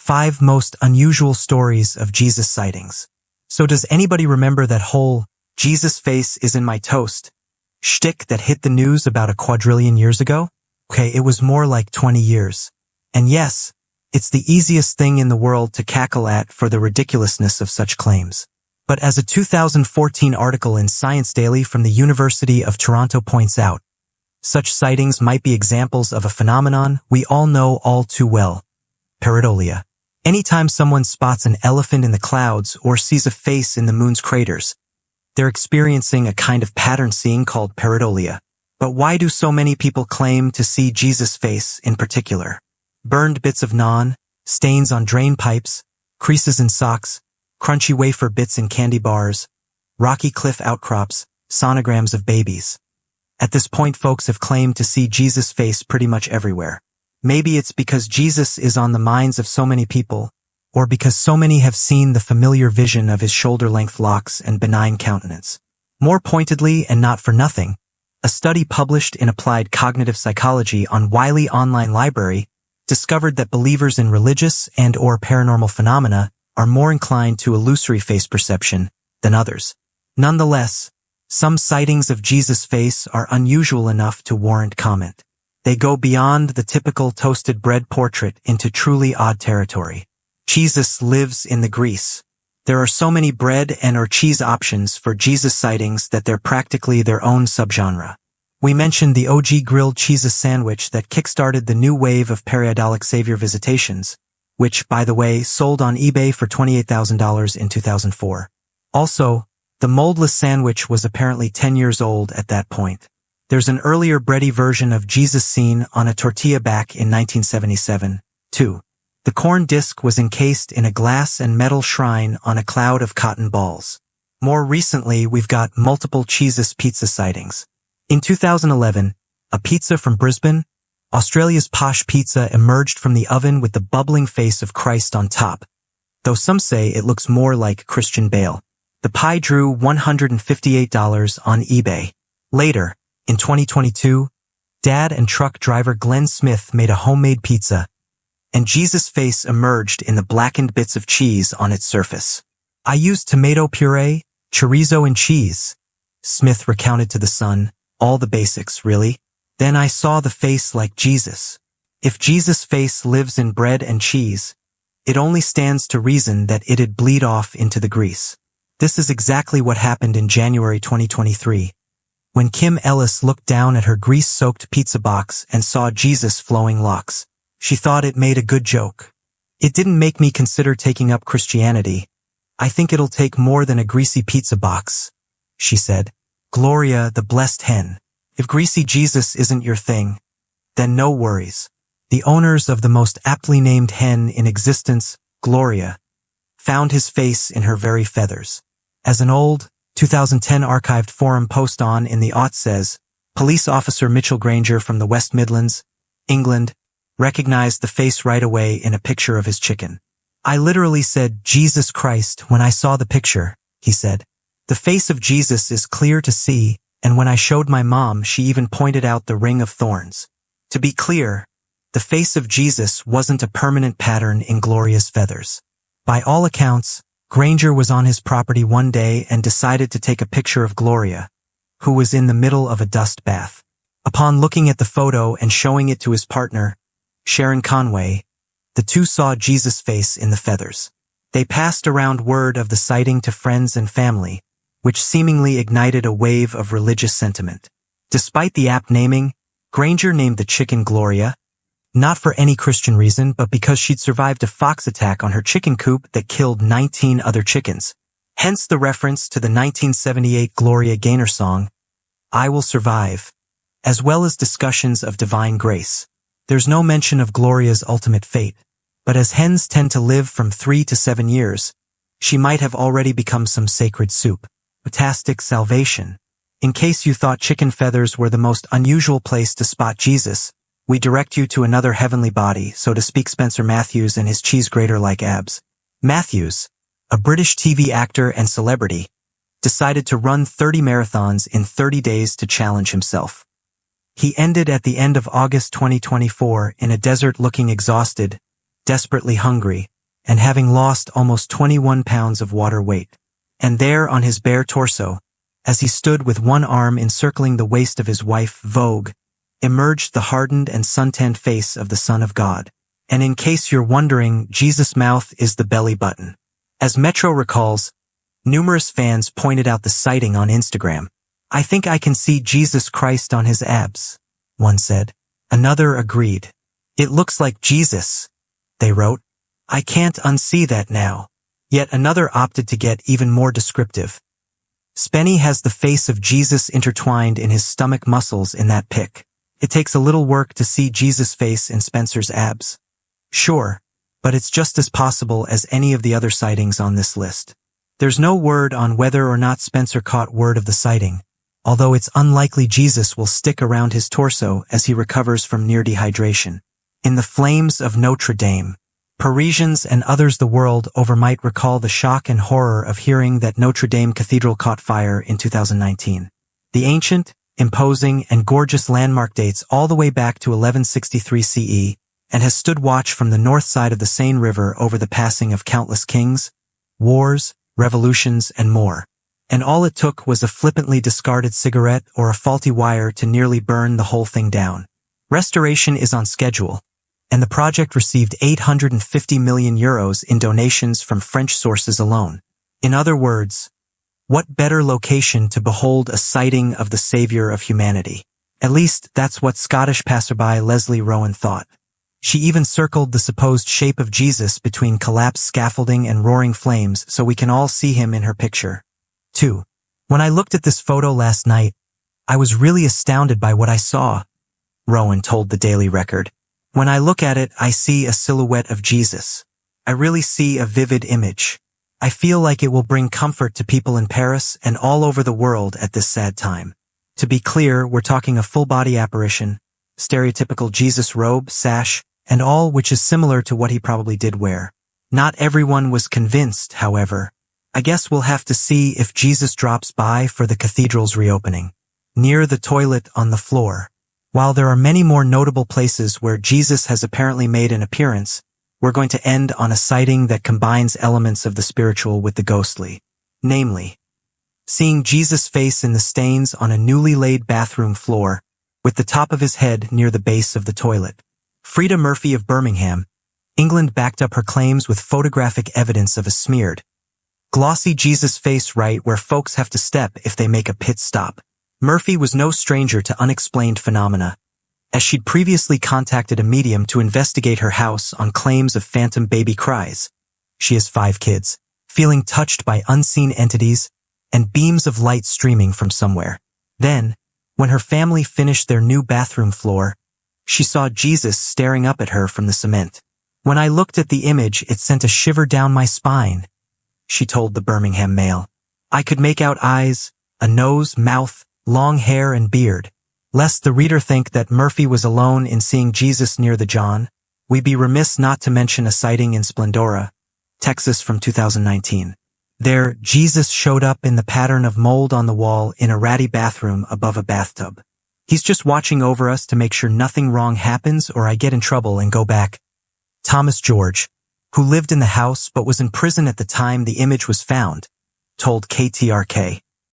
5 most unusual stories of Jesus sightings. So does anybody remember that whole "Jesus face is in my toast" shtick that hit the news about a quadrillion years ago? Okay, it was more like 20 years. And yes, it's the easiest thing in the world to cackle at for the ridiculousness of such claims. But as a 2014 article in Science Daily from the University of Toronto points out, such sightings might be examples of a phenomenon we all know all too well: pareidolia. Anytime someone spots an elephant in the clouds or sees a face in the moon's craters, they're experiencing a kind of pattern seeing called pareidolia. But why do so many people claim to see Jesus' face in particular? Burned bits of naan, stains on drain pipes, creases in socks, crunchy wafer bits in candy bars, rocky cliff outcrops, sonograms of babies. At this point, folks have claimed to see Jesus' face pretty much everywhere. Maybe it's because Jesus is on the minds of so many people, or because so many have seen the familiar vision of his shoulder-length locks and benign countenance. More pointedly, and not for nothing, a study published in Applied Cognitive Psychology on Wiley Online Library discovered that believers in religious and/or paranormal phenomena are more inclined to illusory face perception than others. Nonetheless, some sightings of Jesus' face are unusual enough to warrant comment. They go beyond the typical toasted bread portrait into truly odd territory. Jesus lives in the grease. There are so many bread and/or cheese options for Jesus sightings that they're practically their own subgenre. We mentioned the OG grilled cheeses sandwich that kickstarted the new wave of periodolic savior visitations, which, by the way, sold on eBay for $28,000 in 2004. Also, the moldless sandwich was apparently 10 years old at that point. There's an earlier bready version of Jesus seen on a tortilla back in 1977, too. The corn disc was encased in a glass and metal shrine on a cloud of cotton balls. More recently, we've got multiple Jesus pizza sightings. In 2011, a pizza from Brisbane, Australia's posh pizza emerged from the oven with the bubbling face of Christ on top, though some say it looks more like Christian Bale. The pie drew $158 on eBay. Later, in 2022, dad and truck driver Glenn Smith made a homemade pizza, and Jesus' face emerged in the blackened bits of cheese on its surface. "I used tomato puree, chorizo and cheese," Smith recounted to The Sun. "All the basics, really. Then I saw the face like Jesus. If Jesus' face lives in bread and cheese, it only stands to reason that it'd bleed off into the grease." This is exactly what happened in January 2023, when Kim Ellis looked down at her grease-soaked pizza box and saw Jesus' flowing locks. She thought it made a good joke. "It didn't make me consider taking up Christianity. I think it'll take more than a greasy pizza box," she said. Gloria, the blessed hen. If greasy Jesus isn't your thing, then no worries. The owners of the most aptly named hen in existence, Gloria, found his face in her very feathers. As an old 2010 archived forum post on in the aught says, police officer Mitchell Granger from the West Midlands, England, recognized the face right away in a picture of his chicken. "I literally said, 'Jesus Christ,' when I saw the picture," he said. "The face of Jesus is clear to see, and when I showed my mom, she even pointed out the ring of thorns." To be clear, the face of Jesus wasn't a permanent pattern in Gloria's feathers. By all accounts, Granger was on his property one day and decided to take a picture of Gloria, who was in the middle of a dust bath. Upon looking at the photo and showing it to his partner, Sharon Conway, the two saw Jesus' face in the feathers. They passed around word of the sighting to friends and family, which seemingly ignited a wave of religious sentiment. Despite the apt naming, Granger named the chicken Gloria, not for any Christian reason, but because she'd survived a fox attack on her chicken coop that killed 19 other chickens. Hence the reference to the 1978 Gloria Gaynor song, "I Will Survive," as well as discussions of divine grace. There's no mention of Gloria's ultimate fate, but as hens tend to live from 3 to 7 years, she might have already become some sacred soup. Fantastic salvation. In case you thought chicken feathers were the most unusual place to spot Jesus, we direct you to another heavenly body, so to speak, Spencer Matthews and his cheese grater-like abs. Matthews, a British TV actor and celebrity, decided to run 30 marathons in 30 days to challenge himself. He ended at the end of August 2024 in a desert looking exhausted, desperately hungry, and having lost almost 21 pounds of water weight. And there on his bare torso, as he stood with one arm encircling the waist of his wife, Vogue, emerged the hardened and suntanned face of the Son of God. And in case you're wondering, Jesus' mouth is the belly button. As Metro recalls, numerous fans pointed out the sighting on Instagram. "I think I can see Jesus Christ on his abs," one said. Another agreed. "It looks like Jesus," they wrote. "I can't unsee that now." Yet another opted to get even more descriptive. "Spenny has the face of Jesus intertwined in his stomach muscles in that pic. It takes a little work to see Jesus' face in Spencer's abs." Sure, but it's just as possible as any of the other sightings on this list. There's no word on whether or not Spencer caught word of the sighting, although it's unlikely Jesus will stick around his torso as he recovers from near dehydration. In the flames of Notre Dame, Parisians and others the world over might recall the shock and horror of hearing that Notre Dame Cathedral caught fire in 2019. The ancient, imposing, and gorgeous landmark dates all the way back to 1163 CE and has stood watch from the north side of the Seine River over the passing of countless kings, wars, revolutions, and more. And all it took was a flippantly discarded cigarette or a faulty wire to nearly burn the whole thing down. Restoration is on schedule, and the project received €850 million in donations from French sources alone. In other words, what better location to behold a sighting of the savior of humanity? At least that's what Scottish passerby Leslie Rowan thought. She even circled the supposed shape of Jesus between collapsed scaffolding and roaring flames so we can all see him in her picture. 2. When I looked at this photo last night, I was really astounded by what I saw, Rowan told the Daily Record. When I look at it, I see a silhouette of Jesus. I really see a vivid image. I feel like it will bring comfort to people in Paris and all over the world at this sad time. To be clear, we're talking a full-body apparition, stereotypical Jesus robe, sash, and all, which is similar to what he probably did wear. Not everyone was convinced, however. I guess we'll have to see if Jesus drops by for the cathedral's reopening. Near the toilet on the floor. While there are many more notable places where Jesus has apparently made an appearance, we're going to end on a sighting that combines elements of the spiritual with the ghostly. Namely, seeing Jesus' face in the stains on a newly laid bathroom floor, with the top of his head near the base of the toilet. Frida Murphy of Birmingham, England backed up her claims with photographic evidence of a smeared, glossy Jesus face right where folks have to step if they make a pit stop. Murphy was no stranger to unexplained phenomena, as she'd previously contacted a medium to investigate her house on claims of phantom baby cries. She has 5 kids, feeling touched by unseen entities and beams of light streaming from somewhere. Then, when her family finished their new bathroom floor, she saw Jesus staring up at her from the cement. "When I looked at the image, it sent a shiver down my spine," she told the Birmingham Mail. "I could make out eyes, a nose, mouth, long hair and beard." Lest the reader think that Murphy was alone in seeing Jesus near the John, we'd be remiss not to mention a sighting in Splendora, Texas from 2019. There, Jesus showed up in the pattern of mold on the wall in a ratty bathroom above a bathtub. He's just watching over us to make sure nothing wrong happens or I get in trouble and go back. Thomas George, who lived in the house but was in prison at the time the image was found, told KTRK.